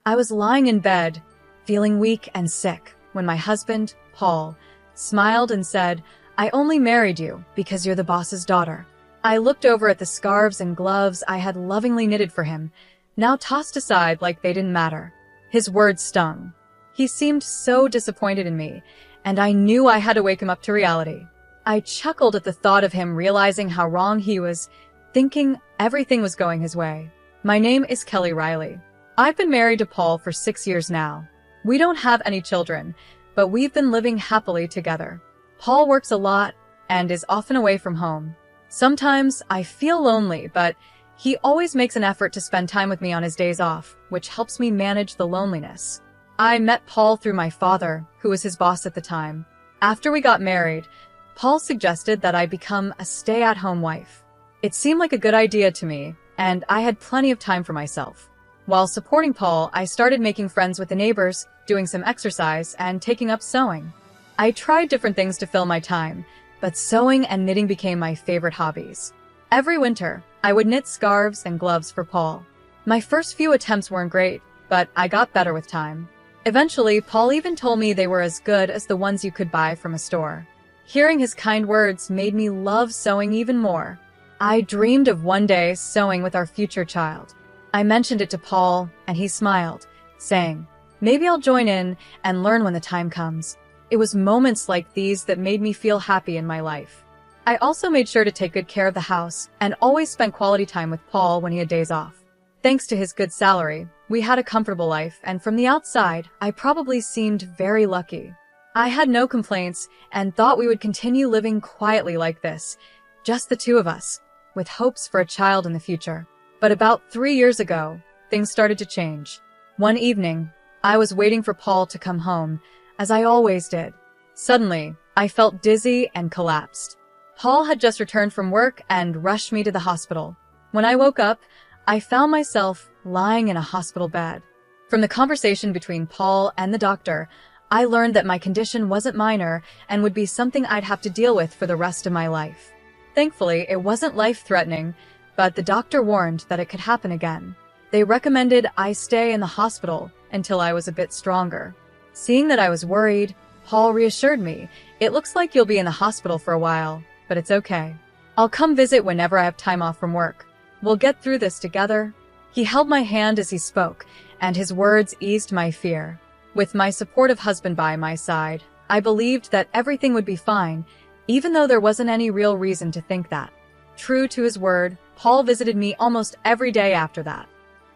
I was lying in bed, feeling weak and sick, when my husband, Paul, smiled and said, "I only married you because you're the boss's daughter." I looked over at the scarves and gloves I had lovingly knitted for him, now tossed aside like they didn't matter. His words stung. He seemed so disappointed in me, and I knew I had to wake him up to reality. I chuckled at the thought of him realizing how wrong he was, thinking everything was going his way. My name is Kelly Riley. I've been married to Paul for 6 years now. We don't have any children, but we've been living happily together. Paul works a lot and is often away from home. Sometimes I feel lonely, but he always makes an effort to spend time with me on his days off, which helps me manage the loneliness. I met Paul through my father, who was his boss at the time. After we got married, Paul suggested that I become a stay-at-home wife. It seemed like a good idea to me, and I had plenty of time for myself. While supporting Paul, I started making friends with the neighbors, doing some exercise, and taking up sewing. I tried different things to fill my time, but sewing and knitting became my favorite hobbies. Every winter, I would knit scarves and gloves for Paul. My first few attempts weren't great, but I got better with time. Eventually, Paul even told me they were as good as the ones you could buy from a store. Hearing his kind words made me love sewing even more. I dreamed of one day sewing with our future child. I mentioned it to Paul, and he smiled, saying, "Maybe I'll join in and learn when the time comes." It was moments like these that made me feel happy in my life. I also made sure to take good care of the house and always spent quality time with Paul when he had days off. Thanks to his good salary, we had a comfortable life, and from the outside, I probably seemed very lucky. I had no complaints and thought we would continue living quietly like this, just the two of us, with hopes for a child in the future. But about 3 years ago, things started to change. One evening, I was waiting for Paul to come home, as I always did. Suddenly, I felt dizzy and collapsed. Paul had just returned from work and rushed me to the hospital. When I woke up, I found myself lying in a hospital bed. From the conversation between Paul and the doctor, I learned that my condition wasn't minor and would be something I'd have to deal with for the rest of my life. Thankfully, it wasn't life-threatening, but the doctor warned that it could happen again. They recommended I stay in the hospital until I was a bit stronger. Seeing that I was worried, Paul reassured me, "It looks like you'll be in the hospital for a while, but it's okay. I'll come visit whenever I have time off from work. We'll get through this together." He held my hand as he spoke, and his words eased my fear. With my supportive husband by my side, I believed that everything would be fine, even though there wasn't any real reason to think that. True to his word, Paul visited me almost every day after that.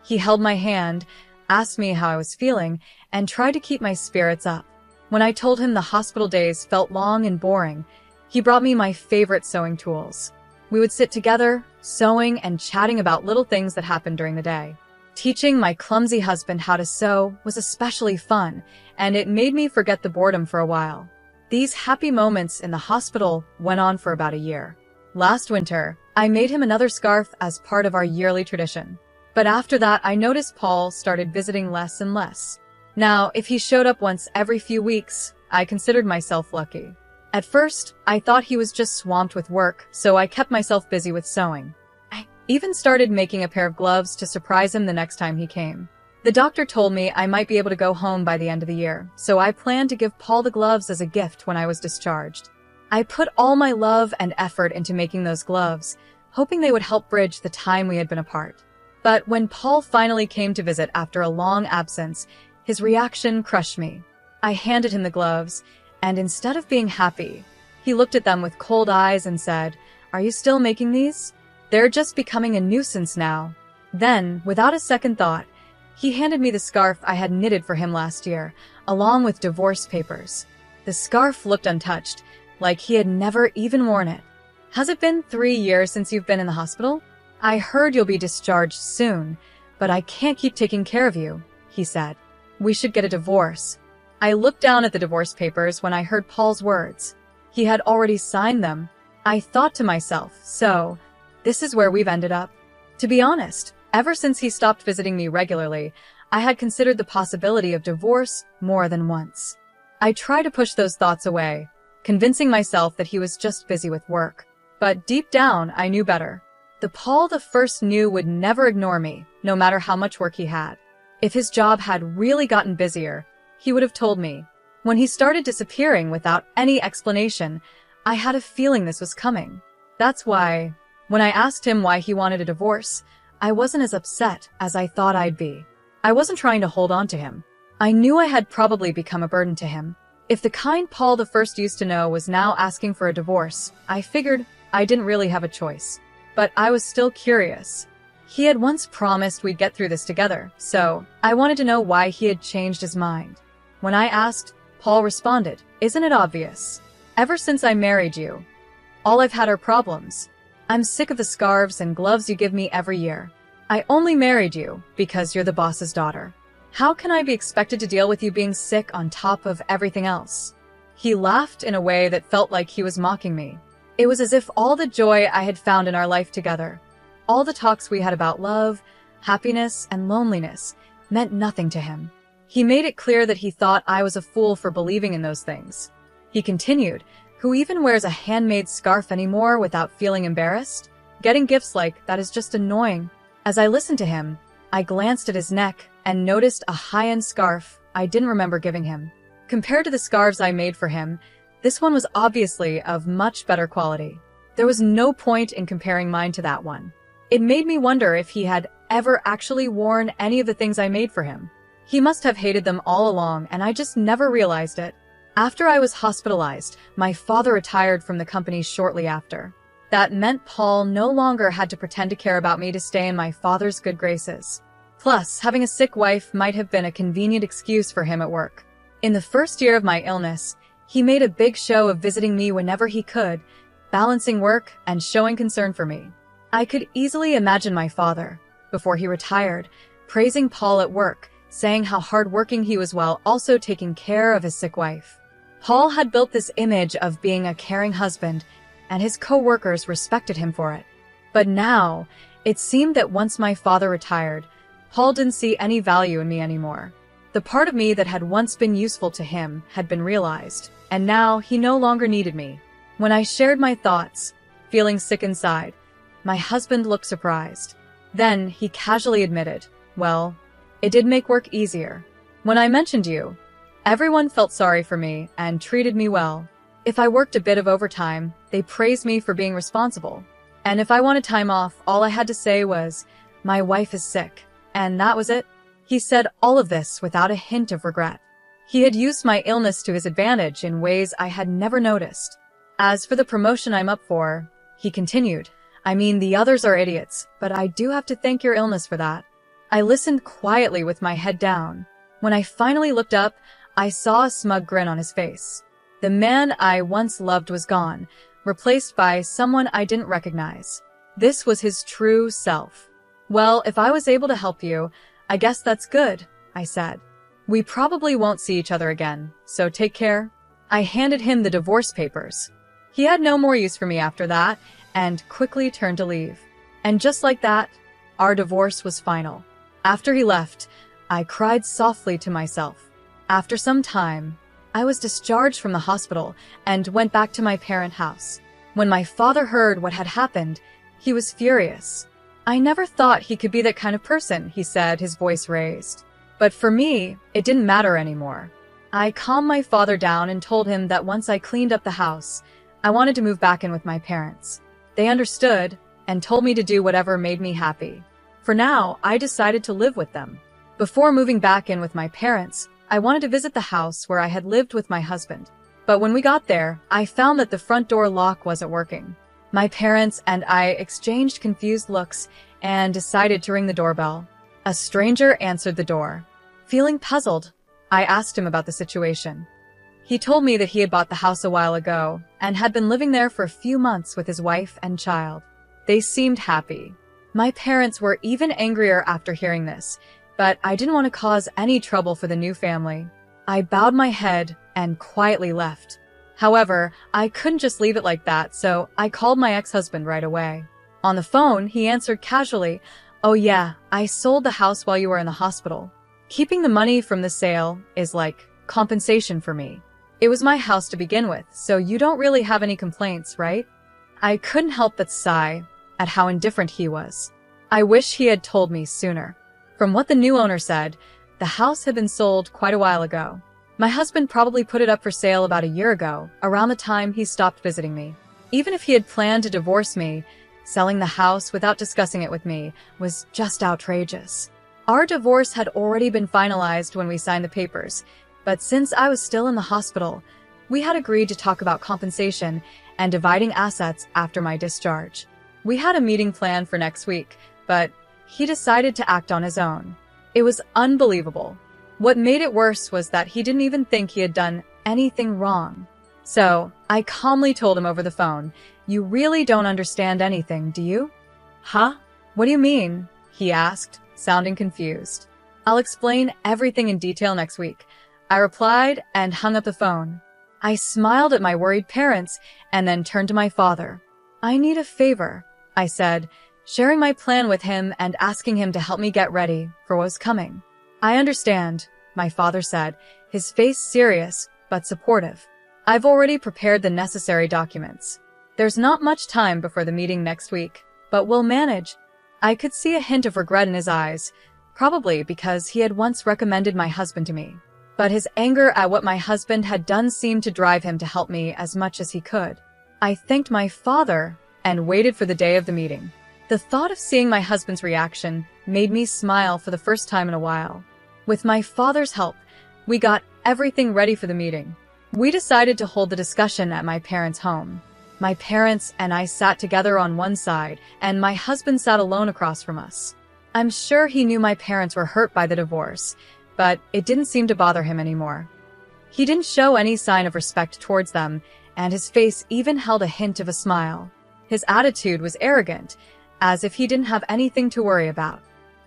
He held my hand, asked me how I was feeling, and tried to keep my spirits up. When I told him the hospital days felt long and boring, he brought me my favorite sewing tools. We would sit together, sewing and chatting about little things that happened during the day. Teaching my clumsy husband how to sew was especially fun, and it made me forget the boredom for a while. These happy moments in the hospital went on for about a year. Last winter, I made him another scarf as part of our yearly tradition. But after that, I noticed Paul started visiting less and less. Now, if he showed up once every few weeks, I considered myself lucky. At first, I thought he was just swamped with work, so I kept myself busy with sewing. I even started making a pair of gloves to surprise him the next time he came. The doctor told me I might be able to go home by the end of the year, so I planned to give Paul the gloves as a gift when I was discharged. I put all my love and effort into making those gloves, hoping they would help bridge the time we had been apart. But when Paul finally came to visit after a long absence, his reaction crushed me. I handed him the gloves, and instead of being happy, he looked at them with cold eyes and said, "Are you still making these? They're just becoming a nuisance now." Then, without a second thought, he handed me the scarf I had knitted for him last year, along with divorce papers. The scarf looked untouched, like he had never even worn it. "Has it been 3 years since you've been in the hospital? I heard you'll be discharged soon, but I can't keep taking care of you," he said. "We should get a divorce." I looked down at the divorce papers when I heard Paul's words. He had already signed them. I thought to myself, so, this is where we've ended up. To be honest, ever since he stopped visiting me regularly, I had considered the possibility of divorce more than once. I tried to push those thoughts away, convincing myself that he was just busy with work. But deep down, I knew better. The Paul the first knew would never ignore me, no matter how much work he had. If his job had really gotten busier, he would have told me. When he started disappearing without any explanation, I had a feeling this was coming. That's why, when I asked him why he wanted a divorce, I wasn't as upset as I thought I'd be. I wasn't trying to hold on to him. I knew I had probably become a burden to him. If the kind Paul the First used to know was now asking for a divorce, I figured I didn't really have a choice. But I was still curious. He had once promised we'd get through this together, so I wanted to know why he had changed his mind. When I asked, Paul responded, "Isn't it obvious? Ever since I married you, all I've had are problems. I'm sick of the scarves and gloves you give me every year. I only married you because you're the boss's daughter. How can I be expected to deal with you being sick on top of everything else?" He laughed in a way that felt like he was mocking me. It was as if all the joy I had found in our life together, all the talks we had about love, happiness, and loneliness, meant nothing to him. He made it clear that he thought I was a fool for believing in those things. He continued, "Who even wears a handmade scarf anymore without feeling embarrassed? Getting gifts like that is just annoying." As I listened to him, I glanced at his neck and noticed a high-end scarf I didn't remember giving him. Compared to the scarves I made for him, this one was obviously of much better quality. There was no point in comparing mine to that one. It made me wonder if he had ever actually worn any of the things I made for him. He must have hated them all along, and I just never realized it. After I was hospitalized, my father retired from the company shortly after. That meant Paul no longer had to pretend to care about me to stay in my father's good graces. Plus, having a sick wife might have been a convenient excuse for him at work. In the first year of my illness, he made a big show of visiting me whenever he could, balancing work and showing concern for me. I could easily imagine my father, before he retired, praising Paul at work, saying how hardworking he was while also taking care of his sick wife. Paul had built this image of being a caring husband, and his co-workers respected him for it. But now, it seemed that once my father retired, Paul didn't see any value in me anymore. The part of me that had once been useful to him had been realized, and now he no longer needed me. When I shared my thoughts, feeling sick inside, my husband looked surprised. Then he casually admitted, "Well, it did make work easier. When I mentioned you, everyone felt sorry for me and treated me well. If I worked a bit of overtime, they praised me for being responsible. And if I wanted time off, all I had to say was, 'My wife is sick.' And that was it." He said all of this without a hint of regret. He had used my illness to his advantage in ways I had never noticed. "As for the promotion I'm up for," he continued, "I mean, the others are idiots, but I do have to thank your illness for that." I listened quietly with my head down. When I finally looked up, I saw a smug grin on his face. The man I once loved was gone, replaced by someone I didn't recognize. This was his true self. "Well, if I was able to help you, I guess that's good," I said. "We probably won't see each other again, so take care." I handed him the divorce papers. He had no more use for me after that, and quickly turned to leave. And just like that, our divorce was final. After he left, I cried softly to myself. After some time, I was discharged from the hospital and went back to my parent house. When my father heard what had happened, he was furious. "I never thought he could be that kind of person," he said, his voice raised. But for me, it didn't matter anymore. I calmed my father down and told him that once I cleaned up the house, I wanted to move back in with my parents. They understood and told me to do whatever made me happy. For now, I decided to live with them. Before moving back in with my parents, I wanted to visit the house where I had lived with my husband. But when we got there, I found that the front door lock wasn't working. My parents and I exchanged confused looks and decided to ring the doorbell. A stranger answered the door. Feeling puzzled, I asked him about the situation. He told me that he had bought the house a while ago and had been living there for a few months with his wife and child. They seemed happy. My parents were even angrier after hearing this, but I didn't want to cause any trouble for the new family. I bowed my head and quietly left. However, I couldn't just leave it like that, so I called my ex-husband right away. On the phone, he answered casually, "Oh yeah, I sold the house while you were in the hospital. Keeping the money from the sale is like compensation for me. It was my house to begin with, so you don't really have any complaints, right?" I couldn't help but sigh at how indifferent he was. I wish he had told me sooner. From what the new owner said, The house had been sold quite a while ago. My husband probably put it up for sale about a year ago, around the time he stopped visiting me. Even if he had planned to divorce me, selling the house without discussing it with me was just outrageous. Our divorce had already been finalized when we signed the papers, but since I was still in the hospital, we had agreed to talk about compensation and dividing assets after my discharge. We had a meeting planned for next week, but he decided to act on his own. It was unbelievable. What made it worse was that he didn't even think he had done anything wrong. So, I calmly told him over the phone, "You really don't understand anything, do you?" "Huh? What do you mean?" he asked, sounding confused. "I'll explain everything in detail next week," I replied and hung up the phone. I smiled at my worried parents and then turned to my father. "I need a favor," I said, sharing my plan with him and asking him to help me get ready for what was coming. "I understand," my father said, his face serious but supportive. "I've already prepared the necessary documents. There's not much time before the meeting next week, but we'll manage." I could see a hint of regret in his eyes, probably because he had once recommended my husband to me. But his anger at what my husband had done seemed to drive him to help me as much as he could. I thanked my father and waited for the day of the meeting. The thought of seeing my husband's reaction made me smile for the first time in a while. With my father's help, we got everything ready for the meeting. We decided to hold the discussion at my parents' home. My parents and I sat together on one side, and my husband sat alone across from us. I'm sure he knew my parents were hurt by the divorce, but it didn't seem to bother him anymore. He didn't show any sign of respect towards them, and his face even held a hint of a smile. His attitude was arrogant, as if he didn't have anything to worry about.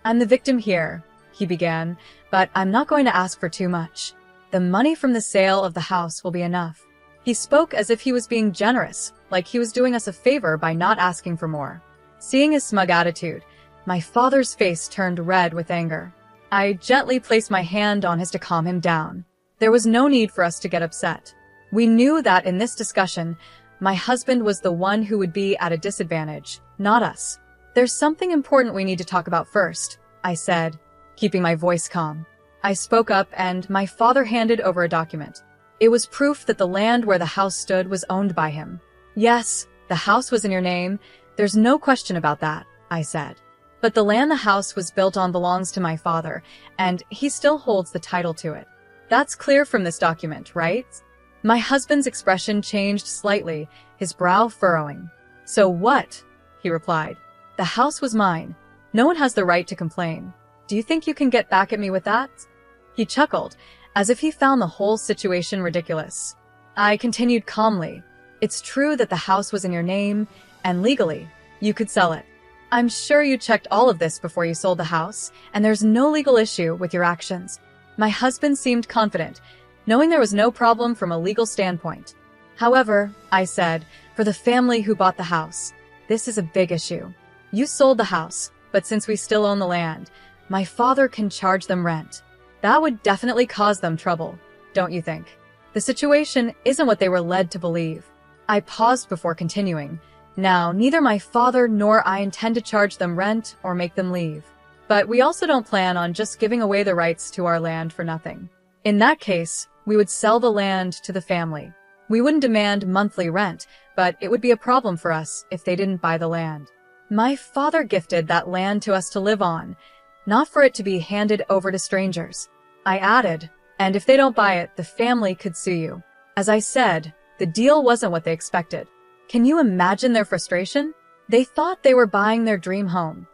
"I'm the victim here," he began, "but I'm not going to ask for too much. The money from the sale of the house will be enough." He spoke as if he was being generous, like he was doing us a favor by not asking for more. Seeing his smug attitude, my father's face turned red with anger. I gently placed my hand on his to calm him down. There was no need for us to get upset. We knew that in this discussion, my husband was the one who would be at a disadvantage, not us. "There's something important we need to talk about first," I said, keeping my voice calm. I spoke up and my father handed over a document. It was proof that the land where the house stood was owned by him. "Yes, the house was in your name. There's no question about that," I said. "But the land the house was built on belongs to my father, and he still holds the title to it. That's clear from this document, right?" My husband's expression changed slightly, his brow furrowing. "So what?" he replied. "The house was mine. No one has the right to complain. Do you think you can get back at me with that?" He chuckled, as if he found the whole situation ridiculous. I continued calmly. "It's true that the house was in your name, and legally, you could sell it. I'm sure you checked all of this before you sold the house, and there's no legal issue with your actions." My husband seemed confident, knowing there was no problem from a legal standpoint. "However," I said, "for the family who bought the house, this is a big issue. You sold the house, but since we still own the land, my father can charge them rent. That would definitely cause them trouble, don't you think? The situation isn't what they were led to believe." I paused before continuing. "Now, neither my father nor I intend to charge them rent or make them leave. But we also don't plan on just giving away the rights to our land for nothing. In that case, we would sell the land to the family. We wouldn't demand monthly rent, but it would be a problem for us if they didn't buy the land. My father gifted that land to us to live on, not for it to be handed over to strangers." I added, "And if they don't buy it, the family could sue you." As I said, the deal wasn't what they expected. Can you imagine their frustration? They thought they were buying their dream home,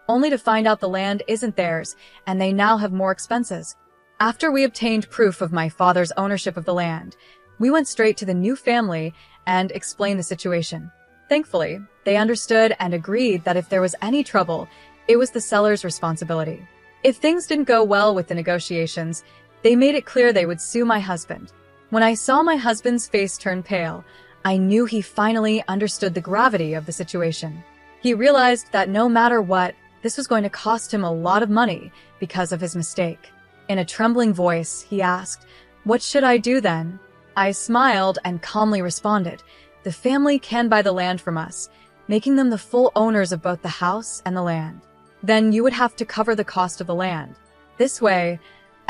only to find out the land isn't theirs, and they now have more expenses. After we obtained proof of my father's ownership of the land, we went straight to the new family and explained the situation. Thankfully, they understood and agreed that if there was any trouble, it was the seller's responsibility. If things didn't go well with the negotiations, they made it clear they would sue my husband. When I saw my husband's face turn pale, I knew he finally understood the gravity of the situation. He realized that no matter what, this was going to cost him a lot of money because of his mistake. In a trembling voice, he asked, "What should I do then?" I smiled and calmly responded, "The family can buy the land from us, making them the full owners of both the house and the land. Then you would have to cover the cost of the land. This way,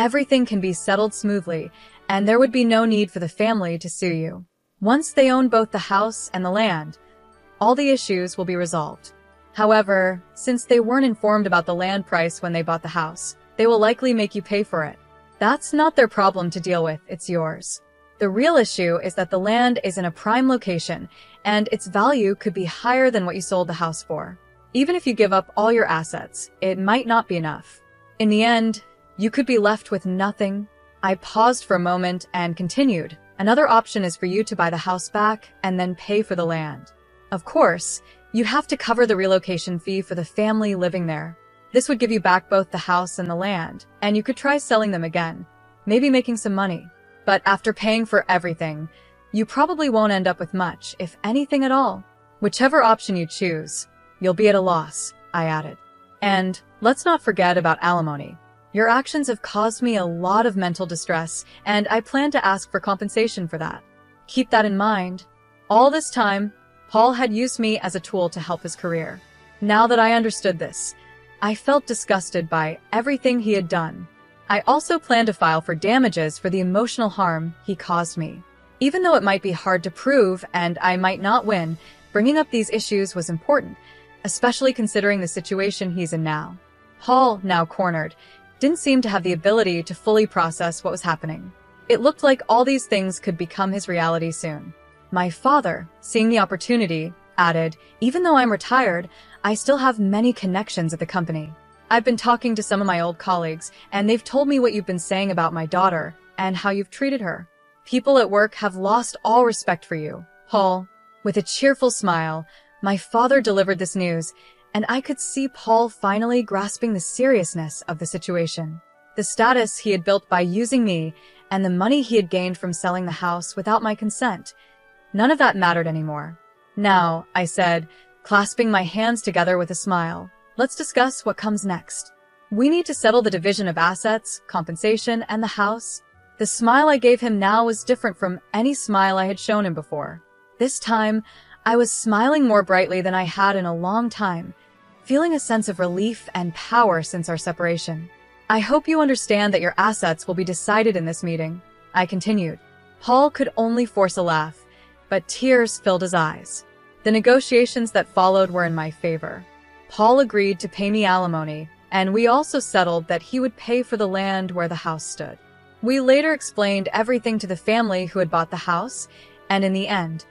everything can be settled smoothly, and there would be no need for the family to sue you. Once they own both the house and the land, all the issues will be resolved. However, since they weren't informed about the land price when they bought the house, they will likely make you pay for it. That's not their problem to deal with, it's yours. The real issue is that the land is in a prime location, and its value could be higher than what you sold the house for. Even if you give up all your assets, it might not be enough. In the end, you could be left with nothing. I paused for a moment and continued. Another option is for you to buy the house back and then pay for the land. Of course, you'd have to cover the relocation fee for the family living there. This would give you back both the house and the land, and you could try selling them again, maybe making some money. But after paying for everything, you probably won't end up with much, if anything at all. Whichever option you choose, you'll be at a loss, I added. And let's not forget about alimony. Your actions have caused me a lot of mental distress, and I plan to ask for compensation for that. Keep that in mind. All this time, Paul had used me as a tool to help his career. Now that I understood this, I felt disgusted by everything he had done. I also plan to file for damages for the emotional harm he caused me. Even though it might be hard to prove and I might not win, bringing up these issues was important, especially considering the situation he's in now. Paul, now cornered, didn't seem to have the ability to fully process what was happening. It looked like all these things could become his reality soon. My father, seeing the opportunity, added, "Even though I'm retired, I still have many connections at the company. I've been talking to some of my old colleagues, and they've told me what you've been saying about my daughter and how you've treated her. People at work have lost all respect for you, Paul." With a cheerful smile, my father delivered this news, and I could see Paul finally grasping the seriousness of the situation. The status he had built by using me and the money he had gained from selling the house without my consent, none of that mattered anymore. "Now," I said, clasping my hands together with a smile, "let's discuss what comes next. We need to settle the division of assets, compensation, and the house." The smile I gave him now was different from any smile I had shown him before. This time, I was smiling more brightly than I had in a long time, feeling a sense of relief and power since our separation. "I hope you understand that your assets will be decided in this meeting," I continued. Paul could only force a laugh, but tears filled his eyes. The negotiations that followed were in my favor. Paul agreed to pay me alimony, and we also settled that he would pay for the land where the house stood. We later explained everything to the family who had bought the house, and in the end,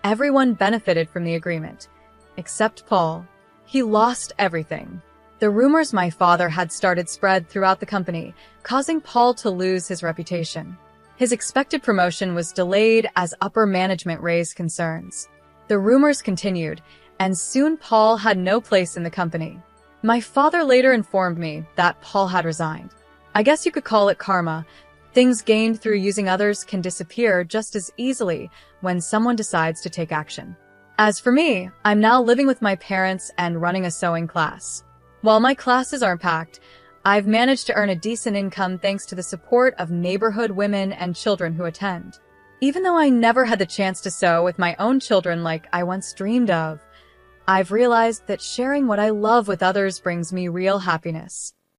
everyone benefited from the agreement, except Paul. He lost everything. The rumors my father had started spread throughout the company, causing Paul to lose his reputation. His expected promotion was delayed as upper management raised concerns. The rumors continued, and soon Paul had no place in the company. My father later informed me that Paul had resigned. I guess you could call it karma. Things gained through using others can disappear just as easily when someone decides to take action. As for me, I'm now living with my parents and running a sewing class. While my classes aren't packed, I've managed to earn a decent income thanks to the support of neighborhood women and children who attend. Even though I never had the chance to sew with my own children like I once dreamed of, I've realized that sharing what I love with others brings me real happiness.